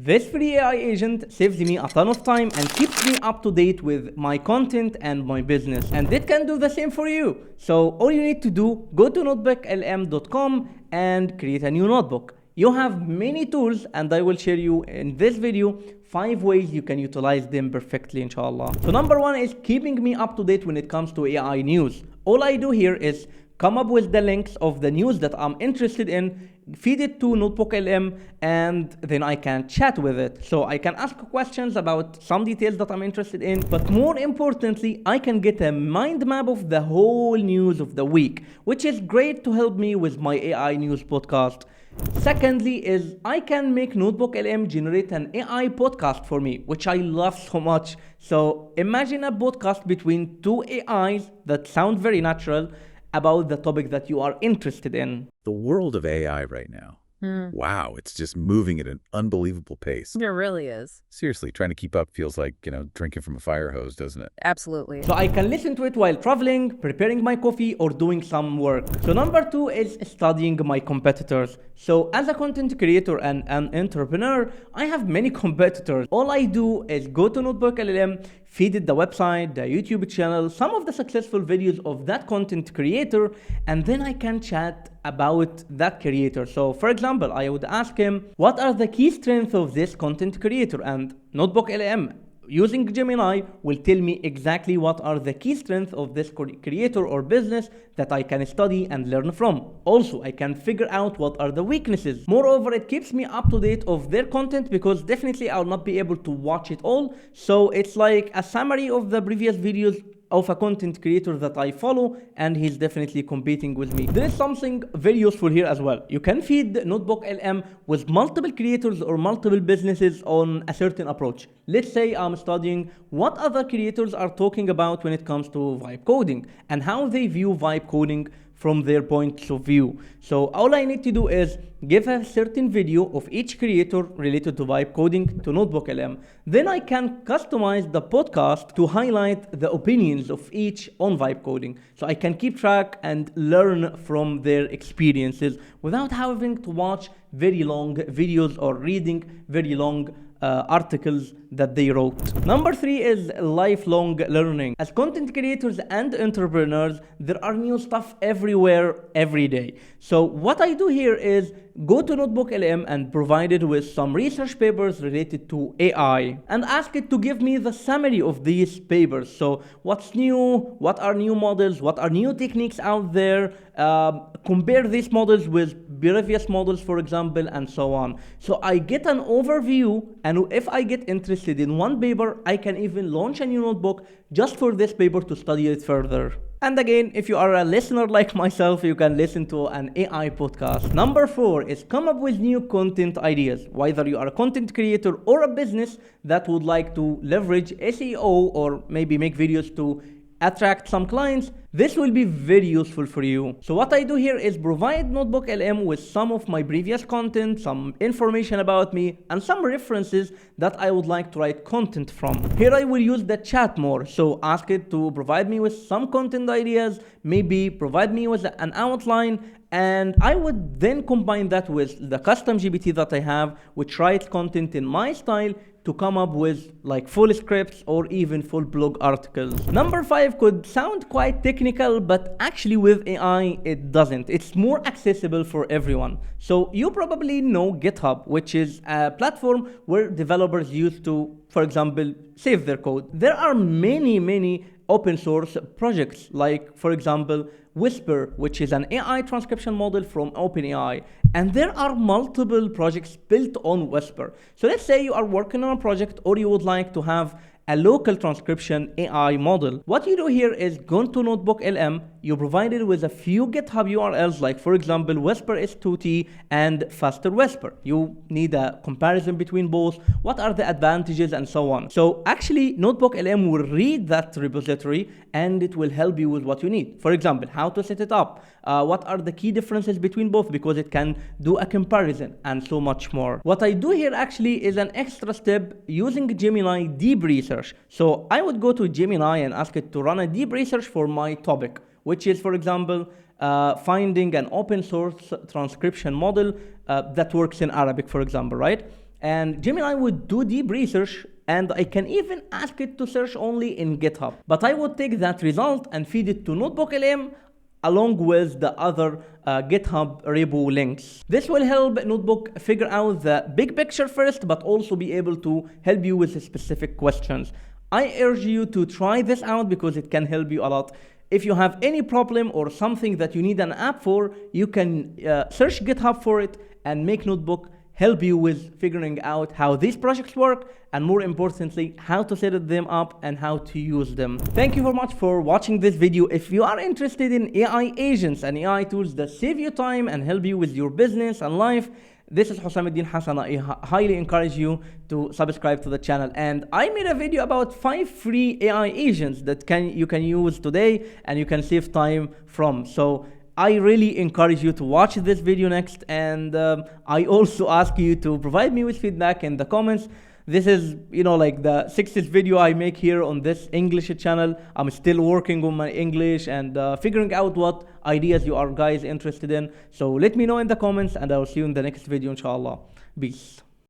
This free AI agent saves me a ton of time and keeps me up to date with my content and my business. And it can do the same for you. So all you need to do, go to notebooklm.com and create a new notebook. You have many tools and I will share you in this video 5 ways you can utilize them perfectly, inshallah. So number 1 is keeping me up to date when it comes to AI news. All I do here is come up with the links of the news that I'm interested in, feed it to NotebookLM, and then I can chat with it. So I can ask questions about some details that I'm interested in, but more importantly, I can get a mind map of the whole news of the week, which is great to help me with my AI news podcast. Secondly is I can make NotebookLM generate an AI podcast for me, which I love so much. So imagine a podcast between two AIs that sound very natural about the topic that you are interested in. The world of AI right now. Wow, it's just moving at an unbelievable pace. It really is. Seriously, trying to keep up feels like, drinking from a fire hose, doesn't it? Absolutely. So I can listen to it while traveling, preparing my coffee, or doing some work. So number 2 is studying my competitors. So as a content creator and an entrepreneur, I have many competitors. All I do is go to NotebookLM, feed it the website, the YouTube channel, some of the successful videos of that content creator, and then I can chat about that creator. So for example, I would ask him, what are the key strengths of this content creator? And NotebookLM using Gemini will tell me exactly what are the key strengths of this creator or business that I can study and learn from. Also, I can figure out what are the weaknesses. Moreover, it keeps me up to date of their content because definitely I'll not be able to watch it all. So it's like a summary of the previous videos of a content creator that I follow, and he's definitely competing with me. There is something very useful here as well. You can feed NotebookLM with multiple creators or multiple businesses on a certain approach. Let's say I'm studying what other creators are talking about when it comes to vibe coding and how they view vibe coding from their points of view. So all I need to do is give a certain video of each creator related to vibe coding to NotebookLM. Then I can customize the podcast to highlight the opinions of each on vibe coding. So I can keep track and learn from their experiences without having to watch very long videos or reading very long articles that they wrote. Number 3 is lifelong learning. As content creators and entrepreneurs, there are new stuff everywhere, every day. So what I do here is go to NotebookLM and provide it with some research papers related to AI and ask it to give me the summary of these papers. So what's new, what are new models, what are new techniques out there, compare these models with previous models, for example, and so on. So I get an overview, and if I get interested in one paper, I can even launch a new notebook just for this paper to study it further. And again, if you are a listener like myself, you can listen to an AI podcast. Number 4 is come up with new content ideas. Whether you are a content creator or a business that would like to leverage SEO or maybe make videos to attract some clients, this will be very useful for you. So what I do here is provide NotebookLM with some of my previous content, some information about me, and some references that I would like to write content from. Here I will use the chat more, so ask it to provide me with some content ideas, maybe provide me with an outline, and I would then combine that with the custom GPT that I have, which writes content in my style to come up with like full scripts or even full blog articles. Number 5 could sound quite technical, but actually with AI it doesn't. It's more accessible for everyone. So you probably know GitHub, which is a platform where developers use to, for example, save their code. There are many open source projects, like for example Whisper, which is an AI transcription model from OpenAI, and there are multiple projects built on Whisper. So let's say you are working on a project or you would like to have a local transcription AI model. What you do here is go to NotebookLM, you provide it with a few GitHub URLs, like for example Whisper S2T and Faster Whisper. You need a comparison between both, what are the advantages and so on. So actually NotebookLM will read that repository and it will help you with what you need. For example, how to set it up, what are the key differences between both, because it can do a comparison and so much more. What I do here actually is an extra step using Gemini deep research. So I would go to Gemini and ask it to run a deep research for my topic, which is, for example, finding an open source transcription model that works in Arabic, for example, right? and Gemini would do deep research, and I can even ask it to search only in GitHub. But I would take that result and feed it to NotebookLM along with the other GitHub repo links. This will help Notebook figure out the big picture first, but also be able to help you with specific questions. I urge you to try this out because it can help you a lot. If you have any problem or something that you need an app for, you can search GitHub for it and make Notebook help you with figuring out how these projects work, and more importantly, how to set them up and how to use them. Thank you very much for watching this video. If you are interested in AI agents and AI tools that save you time and help you with your business and life, this is Hossamudin Hassan. I highly encourage you to subscribe to the channel. And I made a video about 5 free AI agents that you can use today and you can save time from. So I really encourage you to watch this video next, and I also ask you to provide me with feedback in the comments. This is, like the 6th video I make here on this English channel. I'm still working on my English and figuring out what ideas you are guys interested in. So let me know in the comments, and I'll see you in the next video, inshallah. Peace.